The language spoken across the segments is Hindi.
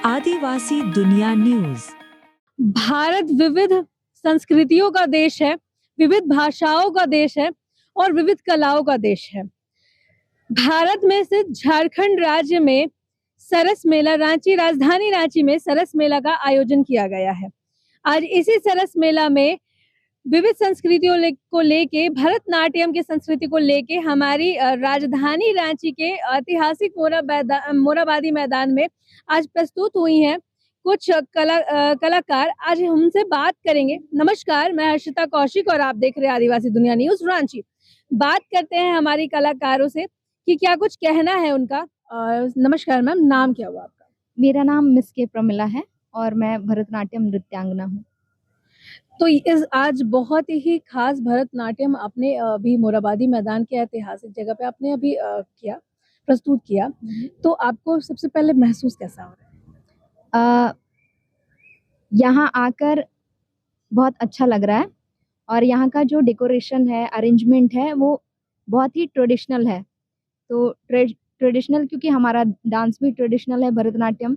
आदिवासी दुनिया न्यूज। भारत विविध संस्कृतियों का देश है, विविध भाषाओं का देश है और विविध कलाओं का देश है। भारत में से झारखंड राज्य में सरस मेला राजधानी रांची में सरस मेला का आयोजन किया गया है। आज इसी सरस मेला में विविध संस्कृतियों को लेके, भरतनाट्यम की संस्कृति को लेके हमारी राजधानी रांची के ऐतिहासिक मोरहाबादी मैदान में आज प्रस्तुत हुई हैं कुछ कलाकार। आज हमसे बात करेंगे। नमस्कार, मैं हर्षिता कौशिक और आप देख रहे हैं आदिवासी दुनिया न्यूज रांची। बात करते हैं हमारी कलाकारों से कि क्या कुछ कहना है उनका। नमस्कार मैम, नाम क्या हुआ आपका? मेरा नाम मिस के प्रमिला है और मैं भरतनाट्यम नृत्यांगना हूँ। तो इस आज बहुत ही खास भरतनाट्यम अपने अभी मोरहाबादी मैदान के ऐतिहासिक जगह पे आपने अभी प्रस्तुत किया, तो आपको सबसे पहले महसूस कैसा हो रहा है? यहाँ आकर बहुत अच्छा लग रहा है और यहाँ का जो डेकोरेशन है, अरेंजमेंट है, वो बहुत ही ट्रेडिशनल है। तो ट्रेडिशनल क्योंकि हमारा डांस भी ट्रेडिशनल है, भरतनाट्यम,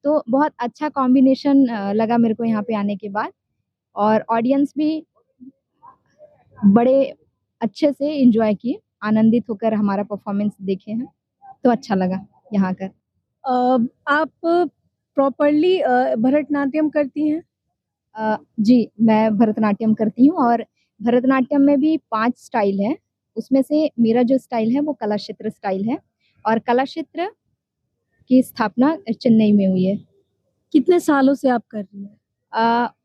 तो बहुत अच्छा कॉम्बिनेशन लगा मेरे को यहाँ पे आने के बाद। और ऑडियंस भी बड़े अच्छे से एंजॉय किए, आनंदित होकर हमारा परफॉर्मेंस देखे हैं, तो अच्छा लगा यहाँ आकर। आप प्रॉपरली भरतनाट्यम करती हैं? जी, मैं भरतनाट्यम करती हूँ और भरतनाट्यम में भी 5 स्टाइल है। उसमें से मेरा जो स्टाइल है वो कलाक्षेत्र स्टाइल है और कलाक्षेत्र की स्थापना चेन्नई में हुई है। कितने सालों से आप कर रही हैं?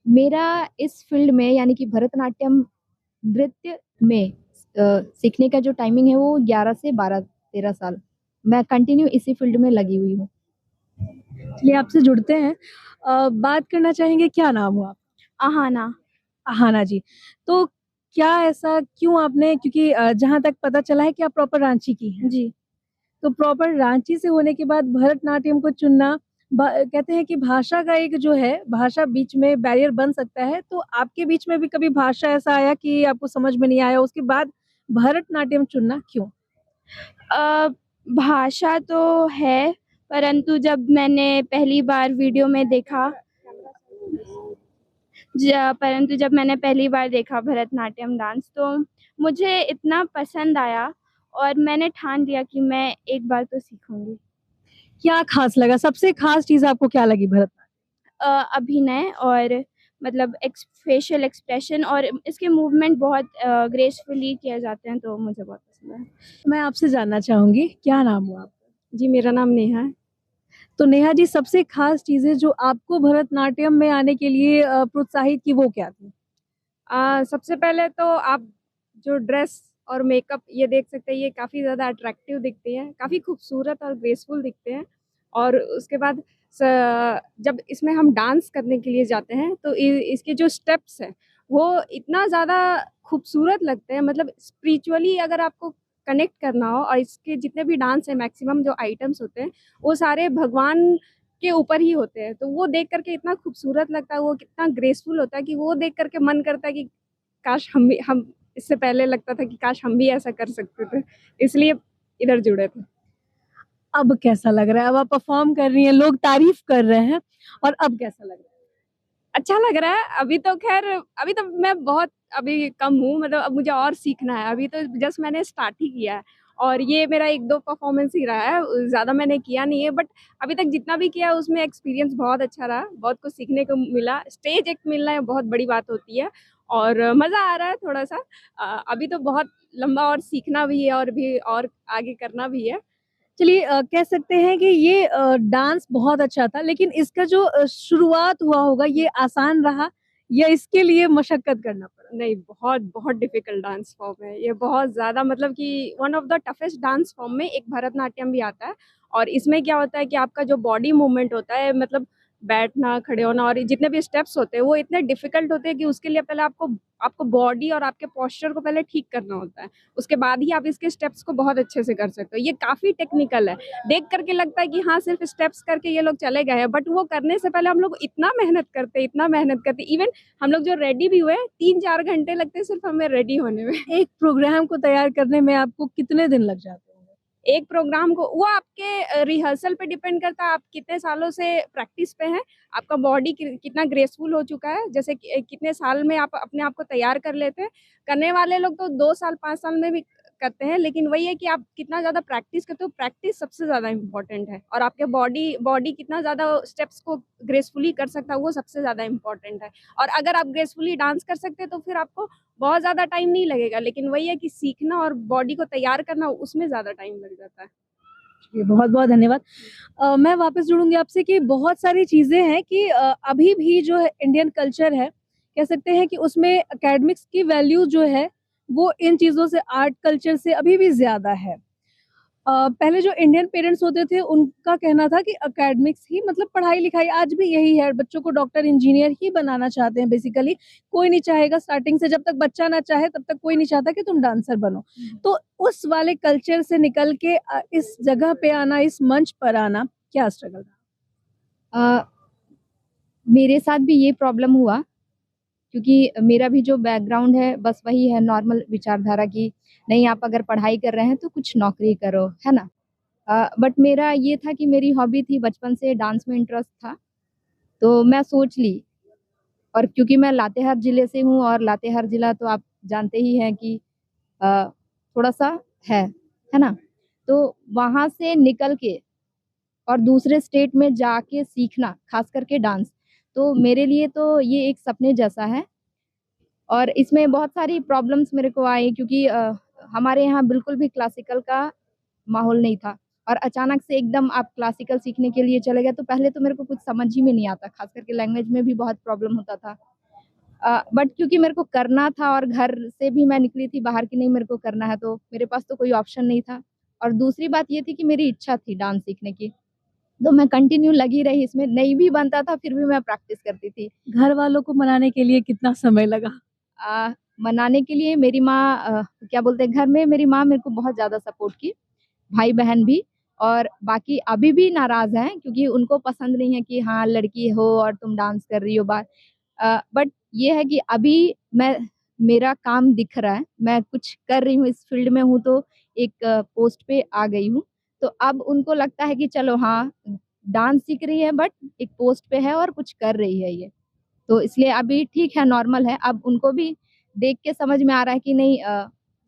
मेरा इस फील्ड में यानी कि भरतनाट्यम नृत्य में सीखने का जो टाइमिंग है वो 11 से 12-13 साल। मैं कंटिन्यू इसी फील्ड में लगी हुई हूँ। चलिए आपसे जुड़ते हैं। बात करना चाहेंगे, क्या नाम हुआ आपका? आहाना। आहाना जी, तो क्या ऐसा क्यों आपने, क्योंकि जहाँ तक पता चला है कि आप प्रॉपर रांची की हैं। जी। तो प्रॉपर रांची से होने के बाद भरतनाट्यम को चुनना, कहते हैं कि भाषा का एक जो है, भाषा बीच में बैरियर बन सकता है, तो आपके बीच में भी कभी भाषा ऐसा आया कि आपको समझ में नहीं आया, उसके बाद भरतनाट्यम चुनना क्यों? भाषा तो है, परंतु जब मैंने पहली बार देखा भरतनाट्यम डांस, तो मुझे इतना पसंद आया और मैंने ठान लिया कि मैं एक बार तो सीखूंगी। क्या खास लगा? सबसे खास चीज आपको क्या लगी भरतनाट्यम? अभिनय और मतलब फेशियल एक्सप्रेशन और इसके मूवमेंट बहुत ग्रेसफुली किए जाते हैं, तो मुझे बहुत पसंद है। मैं आपसे जानना चाहूंगी, क्या नाम हुआ आपका? जी, मेरा नाम नेहा है। तो नेहा जी, सबसे खास चीजें जो आपको भरतनाट्यम में आने के लिए प्रोत्साहित की, वो क्या थी? सबसे पहले तो आप जो ड्रेस और मेकअप ये देख सकते हैं, ये काफ़ी ज़्यादा अट्रैक्टिव दिखती हैं, काफ़ी खूबसूरत और ग्रेसफुल दिखते हैं। और उसके बाद जब इसमें हम डांस करने के लिए जाते हैं तो इसके जो स्टेप्स हैं वो इतना ज़्यादा खूबसूरत लगते हैं, मतलब स्पिरिचुअली अगर आपको कनेक्ट करना हो, और इसके जितने भी डांस हैं, मैक्सिमम जो आइटम्स होते हैं वो सारे भगवान के ऊपर ही होते हैं, तो वो देख करके इतना खूबसूरत लगता है, वो कितना ग्रेसफुल होता है कि वो देख करके मन करता है कि काश हम इससे पहले लगता था कि काश हम भी ऐसा कर सकते थे, इसलिए इधर जुड़े थे। अब कैसा लग रहा है? अब आप परफॉर्म कर रही हैं, लोग तारीफ कर रहे हैं, और अब कैसा लग रहा है? अच्छा लग रहा है। अभी तो खैर अभी तो मैं बहुत कम हूँ, मतलब अब मुझे और सीखना है। अभी तो जस्ट मैंने स्टार्ट ही किया है और ये मेरा 1-2 परफॉर्मेंस ही रहा है, ज़्यादा मैंने किया नहीं है, बट अभी तक जितना भी किया उसमें एक्सपीरियंस बहुत अच्छा रहा, बहुत कुछ सीखने को मिला। स्टेज एक मिलना है बहुत बड़ी बात होती है और मज़ा आ रहा है थोड़ा-सा। अभी तो बहुत लंबा और सीखना भी है और भी और आगे करना भी है। चलिए, कह सकते हैं कि ये डांस बहुत अच्छा था, लेकिन इसका जो शुरुआत हुआ होगा, ये आसान रहा या इसके लिए मशक्कत करना पड़ा? नहीं, बहुत डिफ़िकल्ट डांस फॉर्म है। ये बहुत ज़्यादा, मतलब कि one of the toughest dance form में एक भरतनाट्यम भी आता है। और इसमें क्या होता है कि आपका जो बॉडी मूवमेंट होता है, मतलब बैठना, खड़े होना और जितने भी स्टेप्स होते हैं, वो इतने डिफ़िकल्ट होते हैं कि उसके लिए पहले आपको आपको बॉडी और आपके पोस्चर को पहले ठीक करना होता है। उसके बाद ही आप इसके स्टेप्स को बहुत अच्छे से कर सकते हो। ये काफ़ी टेक्निकल है। देख कर के लगता है कि हाँ, सिर्फ़ स्टेप्स करके ये लोग चले गए हैं, बट वो करने से पहले हम लोग इतना मेहनत करते हैं। इवन हम लोग जो रेडी भी हुए 3-4 घंटे लगते हैं सिर्फ हमें रेडी होने में। एक प्रोग्राम को तैयार करने में आपको कितने दिन लग जाते होंगे? एक प्रोग्राम को वो आपके रिहर्सल पे डिपेंड करता है, आप कितने सालों से प्रैक्टिस पे हैं, आपका बॉडी कितना ग्रेसफुल हो चुका है, जैसे कितने साल में आप अपने आप को तैयार कर लेते हैं। करने वाले लोग तो 2 साल 5 साल में भी करते हैं, लेकिन वही है कि आप कितना ज़्यादा प्रैक्टिस करते हो, प्रैक्टिस सबसे ज़्यादा इम्पोर्टेंट है। और आपके बॉडी कितना ज़्यादा स्टेप्स को ग्रेसफुली कर सकता है, वो सबसे ज़्यादा इम्पोर्टेंट है। और अगर आप ग्रेसफुली डांस कर सकते हैं तो फिर आपको बहुत ज़्यादा टाइम नहीं लगेगा, लेकिन वही है कि सीखना और बॉडी को तैयार करना उसमें ज़्यादा टाइम लग जाता है। जी, बहुत-बहुत धन्यवाद। मैं वापस जुड़ूँगी आपसे कि बहुत सारी चीज़ें हैं कि अभी भी जो है इंडियन कल्चर है, कह सकते हैं कि उसमें एकेडमिक्स की वैल्यू जो है, वो इन चीज़ों से आर्ट कल्चर से अभी भी ज़्यादा है। पहले जो इंडियन पेरेंट्स होते थे उनका कहना था कि एकेडमिक्स ही मतलब पढ़ाई-लिखाई आज भी यही है, बच्चों को डॉक्टर, इंजीनियर ही बनाना चाहते हैं बेसिकली। कोई नहीं चाहेगा स्टार्टिंग से जब तक बच्चा ना चाहे तब तक कोई नहीं चाहता कि तुम डांसर बनो। तो उस वाले कल्चर से निकल के इस जगह पे आना, इस मंच पर आना, क्या स्ट्रगल रहा? अ, मेरे साथ भी ये प्रॉब्लम हुआ क्योंकि मेरा भी जो बैकग्राउंड है बस वही है नॉर्मल विचारधारा की नहीं आप अगर पढ़ाई कर रहे हैं तो कुछ नौकरी करो, है ना? बट मेरा ये था कि मेरी हॉबी थी बचपन से डांस में इंटरेस्ट था, तो मैं सोच ली और क्योंकि मैं लातेहार ज़िले से हूँ और लातेहार ज़िला तो आप जानते ही हैं कि थोड़ा-सा है ना? तो वहाँ से निकल के और दूसरे स्टेट में जाके सीखना, ख़ास करके डांस, तो मेरे लिए तो ये एक सपने जैसा है और इसमें बहुत सारी प्रॉब्लम्स मेरे को आई क्योंकि हमारे यहाँ बिल्कुल भी क्लासिकल का माहौल नहीं था और अचानक से एकदम आप क्लासिकल सीखने के लिए चले गए, तो पहले तो मेरे को कुछ समझ ही में नहीं आता, ख़ास करके लैंग्वेज में भी बहुत प्रॉब्लम होता था। बट क्योंकि मेरे को करना था और घर से भी मैं निकली थी बाहर कि नहीं मेरे को करना है, तो मेरे पास तो कोई ऑप्शन नहीं था और दूसरी बात ये थी कि मेरी इच्छा थी डांस सीखने की, तो मैं कंटिन्यू लगी रही इसमें, नहीं भी बनता था फिर भी मैं प्रैक्टिस करती थी। घर वालों को मनाने के लिए कितना समय लगा? मनाने के लिए मेरी माँ क्या बोलते हैं घर में मेरी माँ मेरे को बहुत ज़्यादा सपोर्ट की, भाई-बहन भी और बाकी अभी भी नाराज़ हैं क्योंकि उनको पसंद नहीं है कि हाँ, लड़की हो और तुम डांस कर रही हो बट ये है कि अभी मेरा काम दिख रहा है, मैं कुछ कर रही हूँ, इस फ़ील्ड में हूँ तो एक पोस्ट पे आ गई हूँ। तो अब उनको लगता है कि चलो हाँ, डांस सीख रही है बट एक पोस्ट पे है और कुछ कर रही है ये। तो इसलिए अभी ठीक है, नॉर्मल है। अब उनको भी देख के समझ में आ रहा है कि नहीं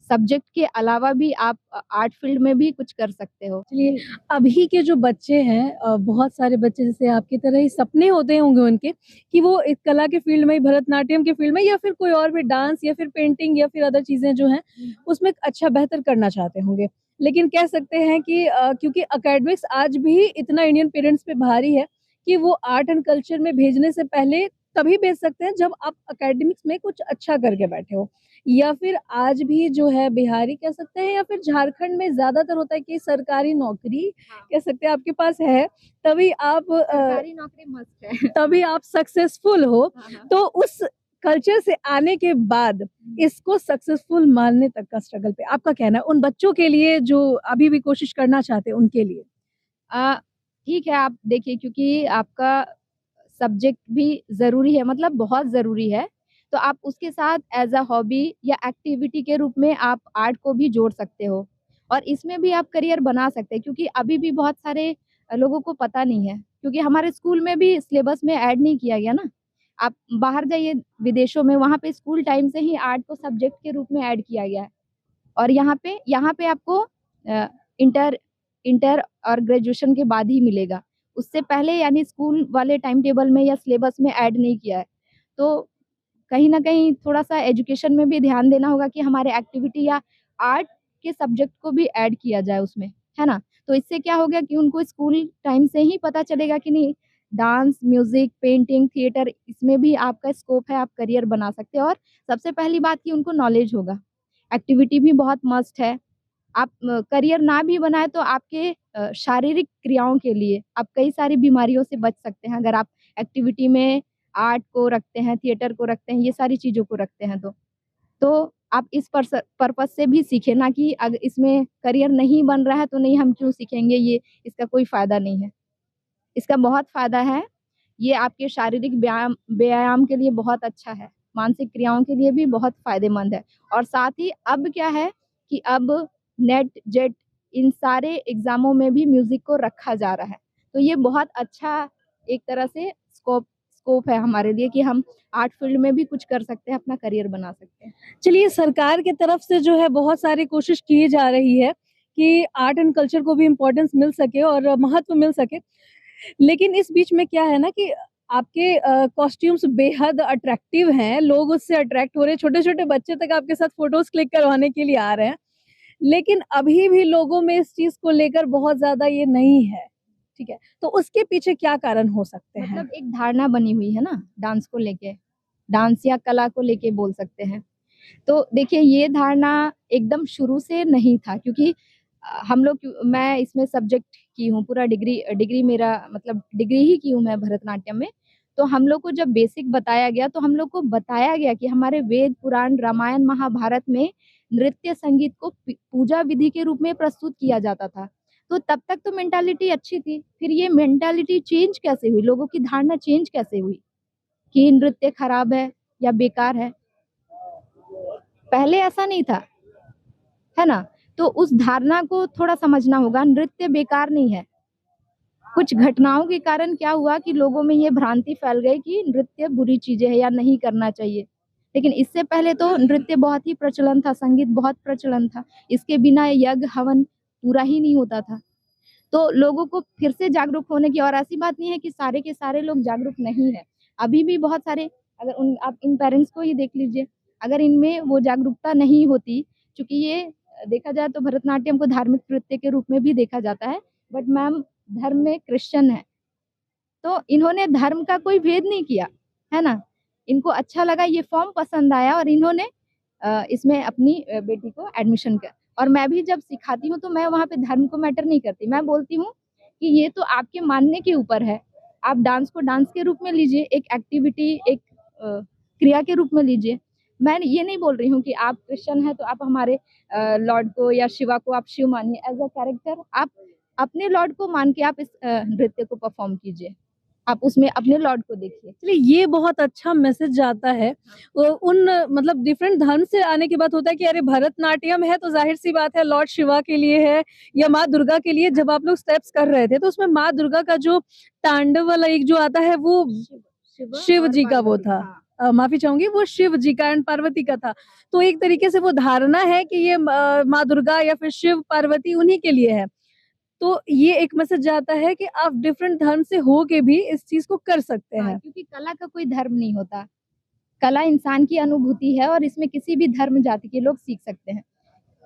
सब्जेक्ट के अलावा भी आप आर्ट फ़ील्ड में भी कुछ कर सकते हो। चलिए, अभी के जो बच्चे हैं बहुत सारे बच्चे जैसे आपकी तरह ही सपने होते होंगे उनके कि वो एक कला के फ़ील्ड में, भरतनाट्यम के फ़ील्ड में या फिर कोई और भी डांस या फिर पेंटिंग या फिर अदर चीज़ें जो हैं, उसमें अच्छा बेहतर करना चाहते होंगे। लेकिन कह सकते हैं कि क्योंकि एकेडमिक्स आज भी इतना इंडियन पेरेंट्स पे भारी है कि वो आर्ट एंड कल्चर में भेजने से पहले तभी भेज सकते हैं जब आप एकेडमिक्स में कुछ अच्छा करके बैठे हो। या फिर आज भी जो है बिहारी कह सकते हैं या फिर झारखंड में ज़्यादातर होता है कि सरकारी नौकरी कह सकते हैं आपके पास है, तभी आप सरकारी नौकरी मस्ट है। तभी आप सक्सेसफुल हो। हाँ, हाँ। तो उस कल्चर से आने के बाद इसको सक्सेसफुल मानने तक का स्ट्रगल पे आपका कहना है उन बच्चों के लिए जो अभी भी कोशिश करना चाहते हैं उनके लिए? अ, ठीक है आप देखिए क्योंकि आपका सब्जेक्ट भी ज़रूरी है मतलब बहुत ज़रूरी है, तो आप उसके साथ एज़ अ हॉबी या एक्टिविटी के रूप में आप आर्ट को भी जोड़ सकते हो और इसमें भी आप करियर बना सकते हैं क्योंकि अभी भी बहुत सारे लोगों को पता नहीं है, क्योंकि हमारे स्कूल में भी सिलेबस में ऐड नहीं किया गया ना। आप बाहर जाइए विदेशों में, वहाँ पे स्कूल टाइम से ही आर्ट को सब्जेक्ट के रूप में ऐड किया गया है और यहाँ पे आपको इंटर इंटर और ग्रेजुएशन के बाद ही मिलेगा। उससे पहले यानी स्कूल वाले टाइम टेबल में या सिलेबस में ऐड नहीं किया है। तो कहीं न कहीं थोड़ा-सा एजुकेशन में भी ध्यान देना होगा कि हमारे एक्टिविटी या आर्ट के सब्जेक्ट को भी ऐड किया जाए उसमें, है ना? तो इससे क्या होगा कि उनको स्कूल टाइम से ही पता चलेगा कि नहीं डांस, म्यूज़िक, पेंटिंग, थिएटर इसमें भी आपका स्कोप है, आप करियर बना सकते हैं और सबसे पहली बात कि उनको नॉलेज होगा। एक्टिविटी भी बहुत मस्ट है। आप करियर ना भी बनाएँ तो आपके शारीरिक क्रियाओं के लिए आप कई सारी बीमारियों से बच सकते हैं अगर आप एक्टिविटी में आर्ट को रखते हैं, थिएटर को रखते हैं, ये सारी चीज़ों को रखते हैं तो। तो आप इस पर्पज़ से भी सीखें ना कि इसमें करियर नहीं बन रहा है तो नहीं हम क्यों सीखेंगे ये इसका कोई फ़ायदा नहीं है। इसका बहुत फ़ायदा है, ये आपके शारीरिक व्यायाम के लिए बहुत अच्छा है, मानसिक क्रियाओं के लिए भी बहुत फ़ायदेमंद है और साथ ही अब क्या है कि अब नेट, जेट इन सारे एग्ज़ामों में भी म्यूज़िक को रखा जा रहा है। तो ये बहुत अच्छा एक तरह से स्कोप है हमारे लिए कि हम आर्ट फील्ड में भी कुछ कर सकते हैं, अपना करियर बना सकते हैं। चलिए, सरकार की तरफ से जो है बहुत सारी कोशिश की जा रही है कि आर्ट एंड कल्चर को भी इम्पोर्टेंस मिल सके और महत्व मिल सके। लेकिन इस बीच में क्या है ना कि आपके कॉस्ट्यूम्स बेहद अट्रैक्टिव हैं, लोग उससे अट्रैक्ट हो रहे हैं, छोटे-छोटे बच्चे तक आपके साथ फ़ोटोज़ क्लिक करवाने के लिए आ रहे हैं। लेकिन अभी भी लोगों में इस चीज़ को लेकर बहुत ज़्यादा ये नहीं है, ठीक है? तो उसके पीछे क्या कारण हो सकते हैं? मतलब एक धारणा बनी हुई है ना डांस को लेके, डांस या कला को लेके बोल सकते हैं। तो देखिए ये धारणा एकदम शुरू से नहीं था क्योंकि मैं इसमें सब्जेक्ट की हूँ, पूरा डिग्री मेरा मतलब डिग्री ही की हूँ मैं भरतनाट्यम में। तो हम लोग को जब बेसिक बताया गया तो हम लोग को बताया गया कि हमारे वेद, पुराण, रामायण, महाभारत में नृत्य संगीत को पूजा विधि के रूप में प्रस्तुत किया जाता था। तो तब तक तो मेंटालिटी अच्छी थी, फिर ये मेंटालिटी चेंज कैसे हुई? लोगों की धारणा चेंज कैसे हुई कि नृत्य खराब है या बेकार है? पहले ऐसा नहीं था, है ना? तो उस धारणा को थोड़ा समझना होगा, नृत्य बेकार नहीं है। कुछ घटनाओं के कारण क्या हुआ कि लोगों में ये भ्रांति फैल गई कि नृत्य बुरी चीज़ें है या नहीं करना चाहिए। लेकिन इससे पहले तो नृत्य बहुत ही प्रचलन था, संगीत बहुत प्रचलन था। इसके बिना यज्ञ, हवन पूरा ही नहीं होता था। तो लोगों को फिर से जागरूक होने की और ऐसी बात नहीं है कि सारे के सारे लोग जागरूक नहीं हैं। अभी भी बहुत सारे आप इन पेरेंट्स को ही देख लीजिए, अगर इनमें वो जागरूकता नहीं होती चूँकि ये देखा जाए तो भरतनाट्यम को धार्मिक नृत्य के रूप में भी देखा जाता है, बट मैम धर्म में क्रिश्चियन है। तो इन्होंने धर्म का कोई भेद नहीं किया, है ना? इनको अच्छा लगा, ये फॉर्म पसंद आया और इन्होंने इसमें अपनी बेटी को एडमिशन किया। और मैं भी जब सिखाती हूँ तो मैं वहाँ पे धर्म को मैटर नहीं करती। मैं बोलती हूँ कि ये तो आपके मानने के ऊपर है। आप डांस को डांस के रूप में लीजिए, एक एक्टिविटी, एक क्रिया के रूप में लीजिए। मैं ये नहीं बोल रही हूँ कि आप क्रिश्चियन हैं तो आप हमारे लॉर्ड को या शिवा को आप शिव मानिए। एज़ अ कैरेक्टर आप अपने लॉर्ड को मान के आप इस नृत्य को परफॉर्म कीजिए। आप उसमें अपने लॉर्ड को देखिए। चलिए, ये बहुत अच्छा मैसेज जाता है। उन मतलब डिफरेंट धर्म से आने के बाद होता है कि अरे भरतनाट्यम है तो ज़ाहिर-सी बात है लॉर्ड शिवा के लिए है या माँ दुर्गा के लिए। जब आप लोग स्टेप्स कर रहे थे तो उसमें माँ दुर्गा का जो तांडव वाला एक जो आता है वो शिव जी का वो था। माफ़ी चाहूँगी, वो शिव जी का एंड पार्वती का था। तो एक तरीके से वो धारणा है कि ये माँ दुर्गा या फिर शिव पार्वती उन्हीं के लिए है। तो ये एक मैसेज जाता है कि आप डिफरेंट धर्म से हो के भी इस चीज़ को कर सकते हैं। क्योंकि कला का कोई धर्म नहीं होता। कला इंसान की अनुभूति है और इसमें किसी भी धर्म जाति के लोग सीख सकते हैं।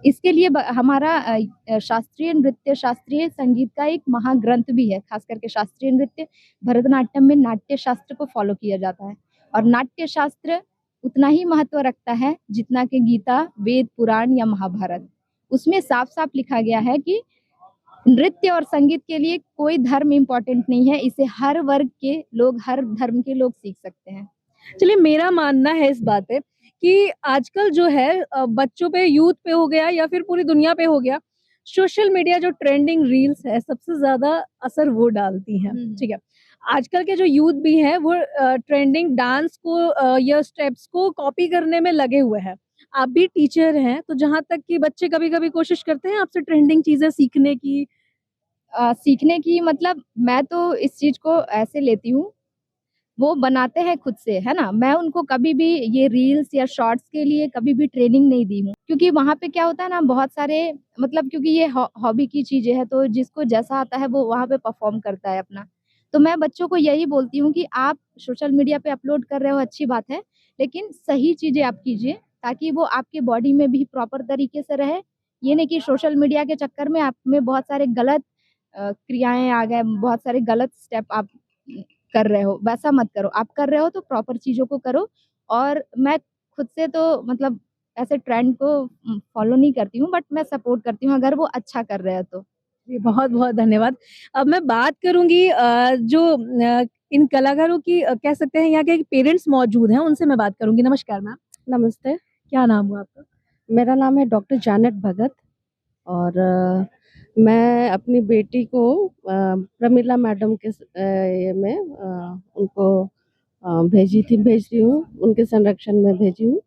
इसके लिए हमारा शास्त्रीय नृत्य, शास्त्रीय संगीत का एक महाग्रंथ भी है। खास करके शास्त्रीय नृत्य भरतनाट्यम में नाट्य शास्त्र को फॉलो किया जाता है और नाट्य शास्त्र उतना ही महत्व रखता है जितना कि गीता, वेद, पुराण या महाभारत। उसमें साफ-साफ लिखा गया है कि नृत्य और संगीत के लिए कोई धर्म इम्पोर्टेंट नहीं है। इसे हर वर्ग के लोग, हर धर्म के लोग सीख सकते हैं। चलिए, मेरा मानना है इस बात पे कि आजकल जो है बच्चों पे, यूथ पे हो गया या फिर पूरी दुनिया पे हो गया, सोशल मीडिया जो ट्रेंडिंग रील्स है सबसे ज़्यादा असर वो डालती हैं, ठीक है? आजकल के जो यूथ भी हैं वो ट्रेंडिंग डांस को या स्टेप्स को कॉपी करने में लगे हुए हैं। आप भी टीचर हैं, तो जहाँ तक कि बच्चे कभी-कभी कोशिश करते हैं आपसे ट्रेंडिंग चीज़ें सीखने की? सीखने की मतलब मैं तो इस चीज़ को ऐसे लेती हूँ, वो बनाते हैं खुद से, है ना? मैं उनको कभी भी ये रील्स या शॉर्ट्स के लिए कभी भी ट्रेनिंग नहीं दी हूँ। क्योंकि वहाँ पे क्या होता है ना बहुत सारे मतलब क्योंकि ये हॉबी की चीज़ें हैं तो जिसको जैसा आता है वो वहाँ पे परफ़ॉर्म करता है अपना। तो मैं बच्चों को यही बोलती हूँ कि आप सोशल मीडिया पे अपलोड कर रहे हो अच्छी बात है, लेकिन सही चीज़ें आप कीजिए ताकि वो आपके बॉडी में भी प्रॉपर तरीके से रहे। ये नहीं कि सोशल मीडिया के चक्कर में आप में बहुत सारे गलत क्रियाएँ आ गए, बहुत सारे गलत स्टेप आप कर रहे हो, वैसा मत करो। आप कर रहे हो तो प्रॉपर चीज़ों को करो और मैं खुद से तो मतलब ऐसे ट्रेंड को फॉलो नहीं करती हूँ बट मैं सपोर्ट करती हूँ अगर वो अच्छा कर रहे हैं तो। जी, बहुत-बहुत धन्यवाद। अब मैं बात करूँगी जो इन कलाकारों की कह सकते हैं यहाँ के पेरेंट्स मौजूद हैं, उनसे मैं बात करूँगी। नमस्कार मैम, नमस्ते, क्या नाम हुआ आपका? मेरा नाम है डॉक्टर जैनेट भगत और मैं अपनी बेटी को प्रमिला मैडम के ये में उनको भेज रही हूँ, उनके संरक्षण में भेजी हूँ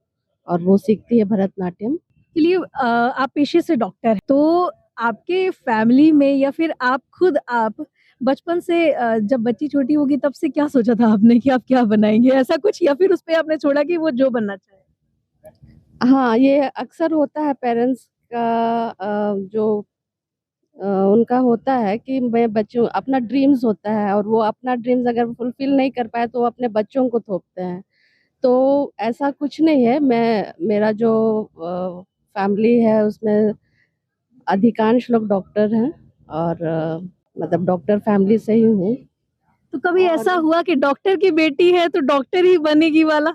और वो सीखती है भरतनाट्यम। चलिए, आप पेशे से डॉक्टर हैं, तो आपके फैमिली में या फिर आप खुद आप बचपन से जब बच्ची छोटी होगी तब से क्या सोचा था आपने कि आप क्या बनाएँगे? ऐसा कुछ या फिर उस पे आपने छोड़ा कि वो जो बनना चाहे? हाँ, ये अक्सर होता है पेरेंट्स का जो उनका होता है कि मैं बच्चों अपना ड्रीम्स होता है और वो अपना ड्रीम्स अगर फुलफ़िल नहीं कर पाए तो वो अपने बच्चों को थोपते हैं। तो ऐसा कुछ नहीं है, मेरा जो फैमिली है उसमें अधिकांश लोग डॉक्टर हैं और मतलब डॉक्टर फैमिली से ही हूँ। तो कभी ऐसा और हुआ कि डॉक्टर की बेटी है तो डॉक्टर ही बनेगी वाला?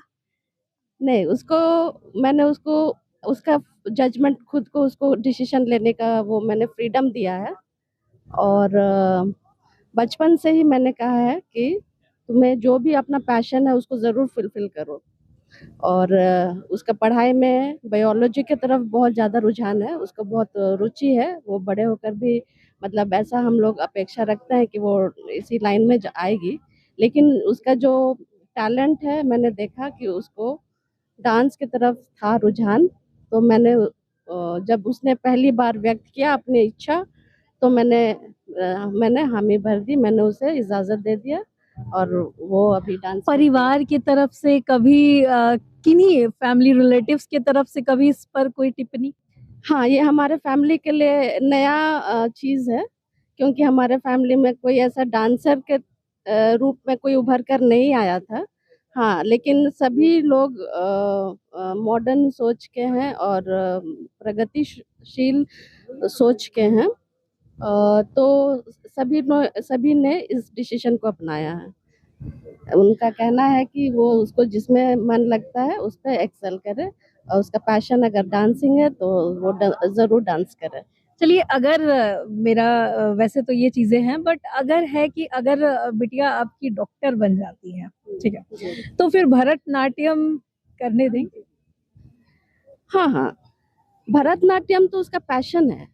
नहीं, मैंने उसको उसका जजमेंट खुद को उसको डिसीज़न लेने का वो मैंने फ्रीडम दिया है और बचपन से ही मैंने कहा है कि तुम्हें जो भी अपना पैशन है उसको ज़रूर फुलफ़िल करो। और उसका पढ़ाई में बायोलॉजी की तरफ बहुत ज़्यादा रुझान है, उसको बहुत रुचि है, वो बड़े होकर भी मतलब ऐसा हम लोग अपेक्षा रखते हैं कि वो इसी लाइन में आएगी। लेकिन उसका जो टैलेंट है मैंने देखा कि उसको डांस की तरफ था रुझान, तो जब उसने पहली बार व्यक्त किया अपनी इच्छा, तो मैंने हामी भर दी, मैंने उसे इजाज़त दे दिया और वो अभी डांस करती है। परिवार की तरफ से कभी किन्हीं फैमिली रिलेटिव्स की तरफ से कभी इस पर कोई टिप्पणी? हाँ, ये हमारे फैमिली के लिए नया चीज़ है, क्योंकि हमारे फैमिली में कोई ऐसा डांसर के रूप में कोई उभर कर नहीं आया था। हाँ, लेकिन सभी लोग मॉडर्न सोच के हैं और प्रगतिशील सोच के हैं। तो सभी ने इस डिसीज़न को अपनाया है। उनका कहना है कि वो उसको जिसमें मन लगता है उस पे एक्सेल करे और उसका पैशन अगर डांसिंग है तो वो ज़रूर डांस करे। चलिए अगर वैसे तो ये चीज़ें हैं बट अगर है कि अगर बिटिया आपकी डॉक्टर बन जाती है, ठीक है, जी। तो फिर भरतनाट्यम करने देंगे? हाँ, हाँ, भरतनाट्यम तो उसका पैशन है।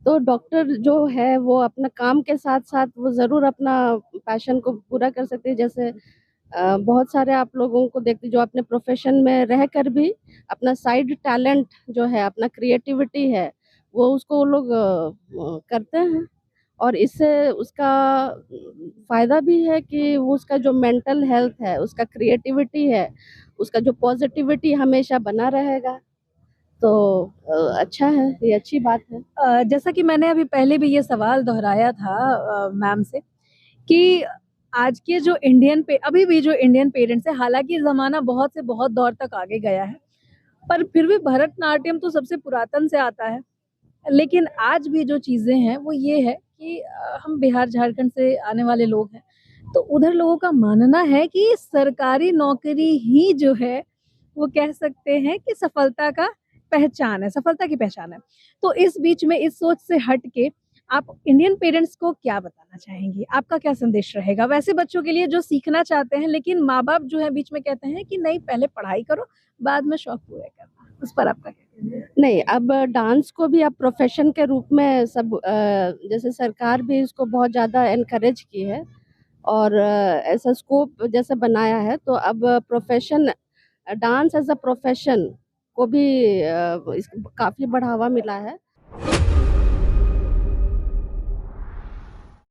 तो डॉक्टर जो है वो अपना काम के साथ-साथ वो ज़रूर अपना पैशन को पूरा कर सकते हैं। जैसे बहुत सारे आप लोगों को देखते जो अपने प्रोफ़ेशन में रहकर भी अपना साइड टैलेंट जो है, अपना क्रिएटिविटी है, वो उसको वो लोग करते हैं और इससे उसका फ़ायदा भी है कि वो उसका जो मेंटल हेल्थ है, उसका क्रिएटिविटी है, उसका जो पॉज़िटिविटी हमेशा बना रहेगा। तो अच्छा है, ये अच्छी बात है। जैसा कि मैंने अभी पहले भी ये सवाल दोहराया था मैम से कि आज के जो अभी भी जो इंडियन पेरेंट्स हैं, हालाँकि ज़माना बहुत से बहुत दौर तक आगे गया है, पर फिर भी भरतनाट्यम तो सबसे पुरातन से आता है। लेकिन आज भी जो चीज़ें हैं वो ये है कि हम बिहार झारखंड से आने वाले लोग हैं, तो उधर लोगों का मानना है कि सरकारी नौकरी ही जो है वो कह सकते हैं कि सफलता की पहचान है। तो इस बीच में इस सोच से हट के आप इंडियन पेरेंट्स को क्या बताना चाहेंगी? आपका क्या संदेश रहेगा? वैसे बच्चों के लिए जो सीखना चाहते हैं लेकिन माँ-बाप जो है बीच में कहते हैं कि नहीं पहले पढ़ाई करो, बाद में शौक पूरे करना। उस पर आपका क्या कहना है? नहीं, अब डांस को भी अब प्रोफ़ेशन के रूप में जैसे सरकार भी इसको बहुत ज़्यादा एनकरेज की है और ऐसा स्कोप जैसे बनाया है, तो अब डांस एज़ अ प्रोफ़ेशन को भी काफ़ी बढ़ावा मिला है।